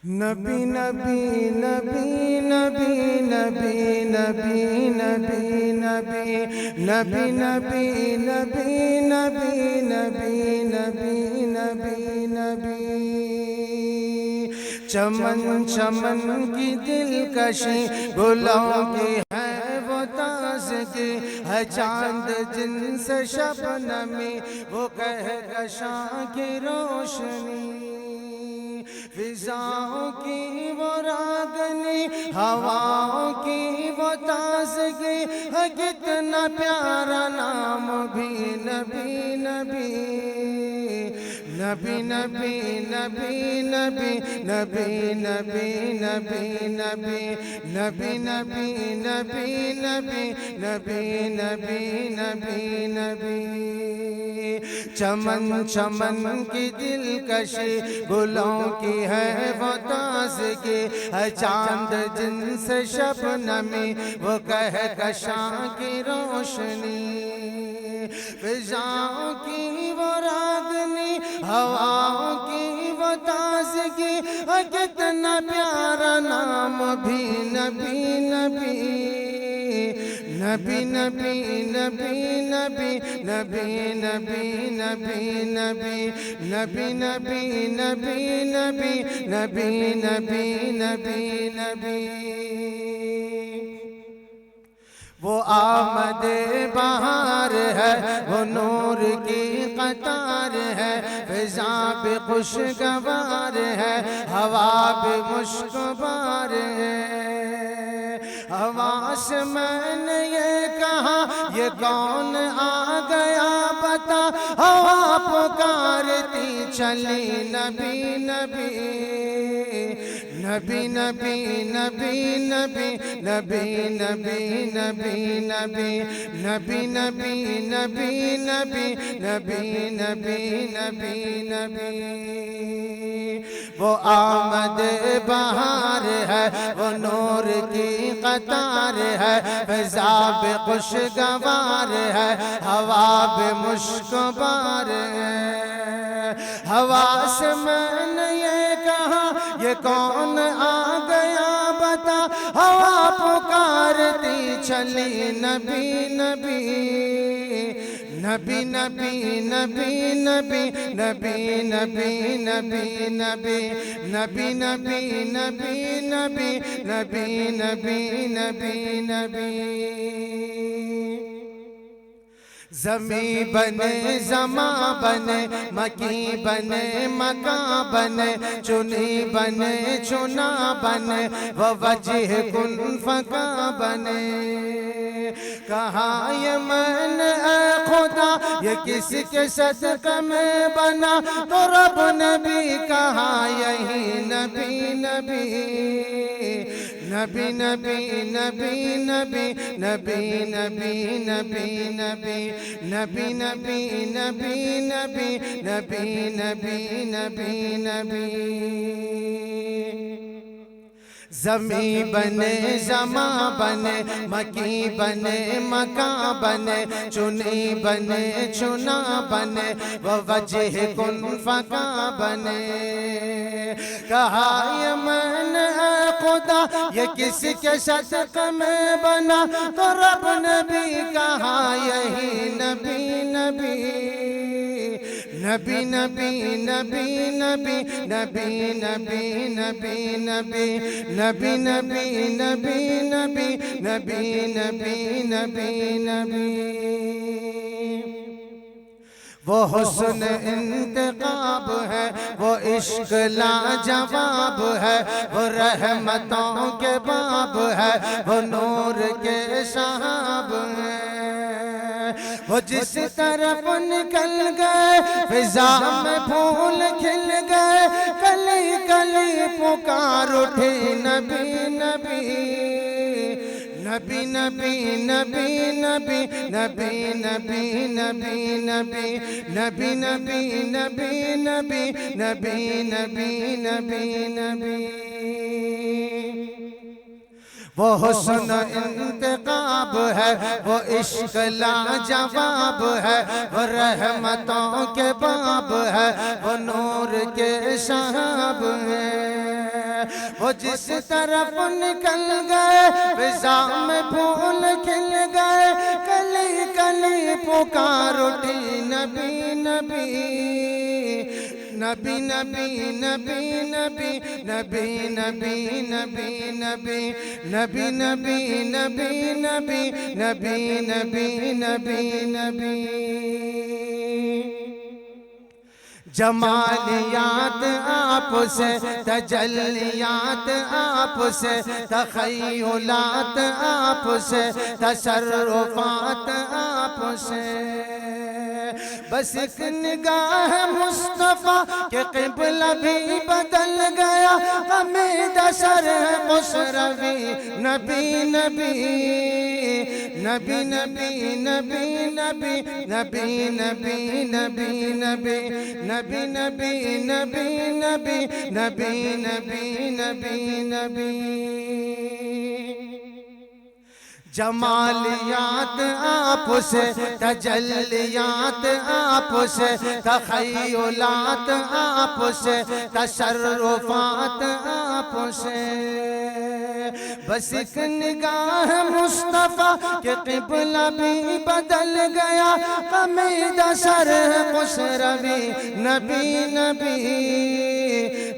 نبی نبی نبی نبی نبی نبی نبی نبی نبی نبی نبی نبی نبی نبی نبی نبی چمن چمن کی دلکشی گلوں کی ہے وہ تازگی ہے چاند جن سے شبنمی وہ کہکشاں کی روشنی فضاؤں کی وہ راگنی ہواؤں کی وہ تازگی ہے کتنا پیارا نام بھی نبی نبی نبی نبی نبی نبی نبی نبی نبی نبی نبی نبی نبی نبی نبی نبی نبی نبی چمن چمن کی دلکشی گلوں کی ہے وہ تازگی ہے چاند جن سے شبنمی وہ کہکشاں کی روشنی فضاؤں کی وہ راگنی ہواؤں کی وہ تازگی ہے کتنا پیارا نام بھی نبی نبی نبی نبی نبی نبی نبی نبی نبی نبی نبی نبی نبی نبی نبی نبی نبی نبی وہ آمد بہار ہے وہ نور کی قطار ہے فضا بھی خوشگوار ہے ہوا بھی مشکبار ہے ہوا سے میں نے یہ کہا یہ کون آ گیا بتا ہوا پکارتی چلی نبی نبی نبی نبی نبی نبی نبی نبی نبی نبی نبی نبی نبی نبی نبی نبی نبی نبی وہ آمد بہار ہے وہ نور کی قطار ہے فضا بھی خوشگوار ہے ہوا بھی مشکبار ہے ہوا سے میں نے یہ کہا یہ کون آ گیا بتا ہوا پکارتی چلی نبی نبی نبی نبی نبی نبی نبی نبی نبی نبی نبی نبی نبی نبی نبی نبی نبی نبی زمیں بنے زماں بنے مکی بنے مکاں بنے چنی بنے چنا بنے وہ وجہ کن فکاں بنے کہاں یہ من اے خدا یہ کس کے صدقہ میں بنا تو رب نے بھی کہا یہی نبی نبی نبی نبی نبی نبی نبی نبی نبی نبی نبی نبی نبی نبی نبی نبی نبی نبی زمیں بنے زماں بنے مکی بنے مکاں بنے چنی بنے چنا بنے وہ وجہ کن فکاں بنے کہا یہ من اے خدا یہ کس کے صدقہ میں بنا تو رب نے بھی کہا یہی نبی نبی نبی نبی نبی نبی نبی نبی نبی نبی نبی نبی نبی نبی نبی نبی نبی نبی وہ حسن انتخاب ہے وہ عشق لاجواب ہے وہ رحمتوں کے باب ہے وہ نور کے شہاب ہے وہ جس طرف نکل گئے فضا میں پھول کھل گئے کلی کلی پکار اٹھے نبی نبی نبی نبی نبی نبی نبی نبی نبی نبی نبی نبی نبی نبی نبی نبی نبی نبی وہ حسن انتخاب ہے وہ عشق لاجواب ہے وہ رحمتوں کے باب ہے وہ نور کے شہاب ہے وہ جس طرف نکل گئے فضا میں پھول کھل گئے، کلی کلی پکار اٹھی نبی نبی نبی نبی نبی نبی نبی نبی نبی نبی نبی نبی نبی نبی نبی نبی نبی نبی جمالیات آپ سے، تجلیات آپ سے، تخیلات آپ سے، تصرفات آپ سے، بس ایک نگاہ مصطفیٰ کہ قبلہ بھی بدل گیا، غمِ دسر ہے خسروی نبی نبی نبی نبی نبی نبی نبی نبی نبی نبی نبی نبی نبی نبی نبی نبی نبی نبی جمالیات آپ سے، تجلیات آپ سے، تخیلات آپ سے، تصرفات آپ سے، بس ایک نگاہ مصطفیٰ کہ قبلہ بھی بدل گیا، غمِ دسر خسروی نبی نبی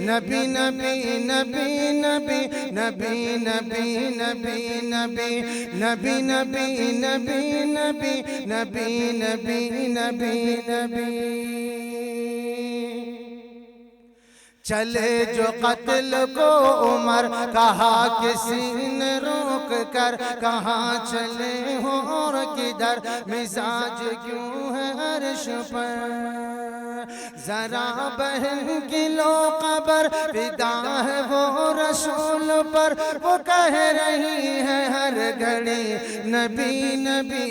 نبی نبی نبی نبی نبی نبی نبی نبی نبی نبی نبی نبی نبی نبی نبی نبی چلے جو قتل کو عمر، کہا کسی نے روک کر، کہاں چلے ہو اور کدھر، مزاج کیوں ہے عرش پر، ذرا بہن کی لو قبر، فدا ہے وہ رسول پر، وہ کہہ رہی ہے ہر گھڑی نبی نبی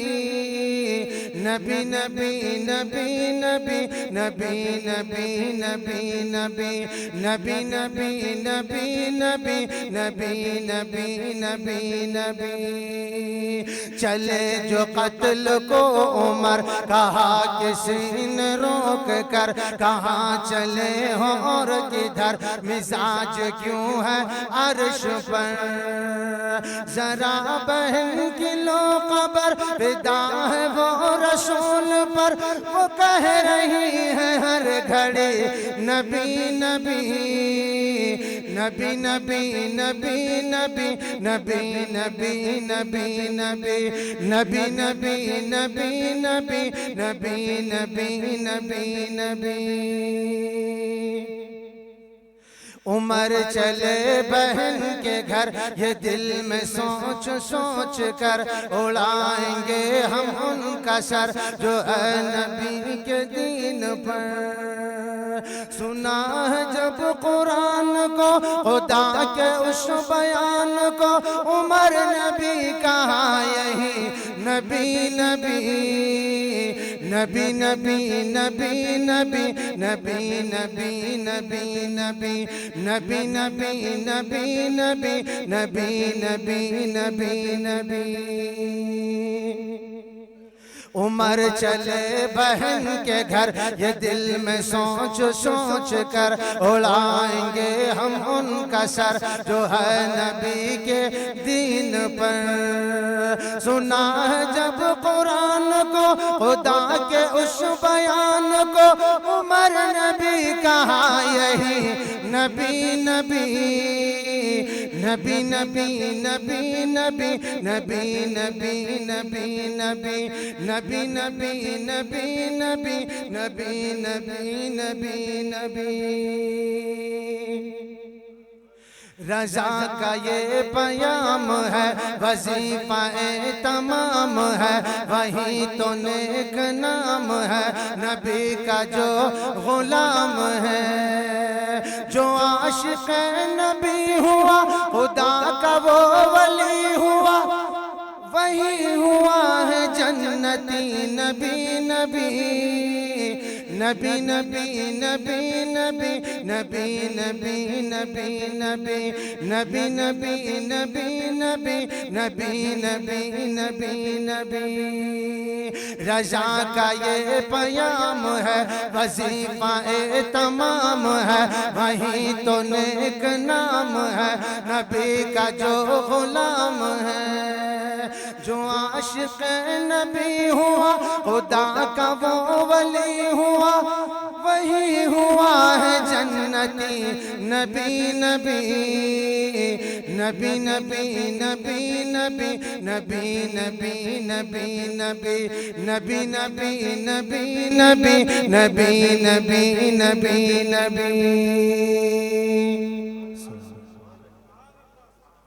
نبی نبی نبی نبی نبی نبی نبی نبی نبی نبی نبی نبی نبی نبی نبی نبی چلے جو قتل کو عمر، کہا کسی نے روک کر، کہاں چلے ہو اور کدھر، مزاج کیوں ہے عرش پر، ذرا بہن کی لو قبر، فدا ہے وہ رسول پر، وہ کہہ رہی ہے ہر گھڑی نبی نبی نبی نبی نبی نبی نبی نبی نبی نبی نبی نبی نبی نبی نبی نبی نبی نبی عمر چلے بہن کے گھر، یہ دل میں سوچ سوچ کر، اڑائیں گے ہم ان کا سر جو ہے نبی کے دین پر، سنا ہے جب قرآن کو، خدا کے اس بیان کو، عمر نبی کہا یہی نبی نبی نبی نبی نبی نبی نبی نبی نبی نبی نبی نبی نبی نبی نبی نبی نبی نبی عمر چلے بہن کے گھر، یہ دل میں سوچ سوچ کر، اڑائیں گے ہم ان کا سر جو ہے نبی کے دین پر، سنا ہے جب قرآن کو، خدا کے اس بیان کو، عمر نبی کہا یہی نبی نبی نبی نبی نبی نبی نبی نبی نبی نبی نبی نبی نبی نبی نبی نبی نبی نبی رضا کا یہ پیام ہے، وظیفہ تمام ہے، وہی تو نیک نام ہے، نبی کا جو غلام ہے، جو عاشق نبی ہوا، خدا کا وہ ولی ہوا، وہی ہوا ہے جنتی نبی نبی نبی نبی نبی نبی نبی نبی نبی نبی نبی نبی نبی نبی نبی نبی نبی نبی رضا کا یہ پیام ہے وظیفہ تمام ہے وہی تو نیک نام ہے نبی کا جو غلام ہے جو عاشق نبی ہوا خدا کا وہ ولی ہوا وہی ہوا ہے جنتی نبی نبی نبی نبی نبی نبی نبی نبی نبی نبی نبی نبی نبی نبی نبی نبی نبی نبی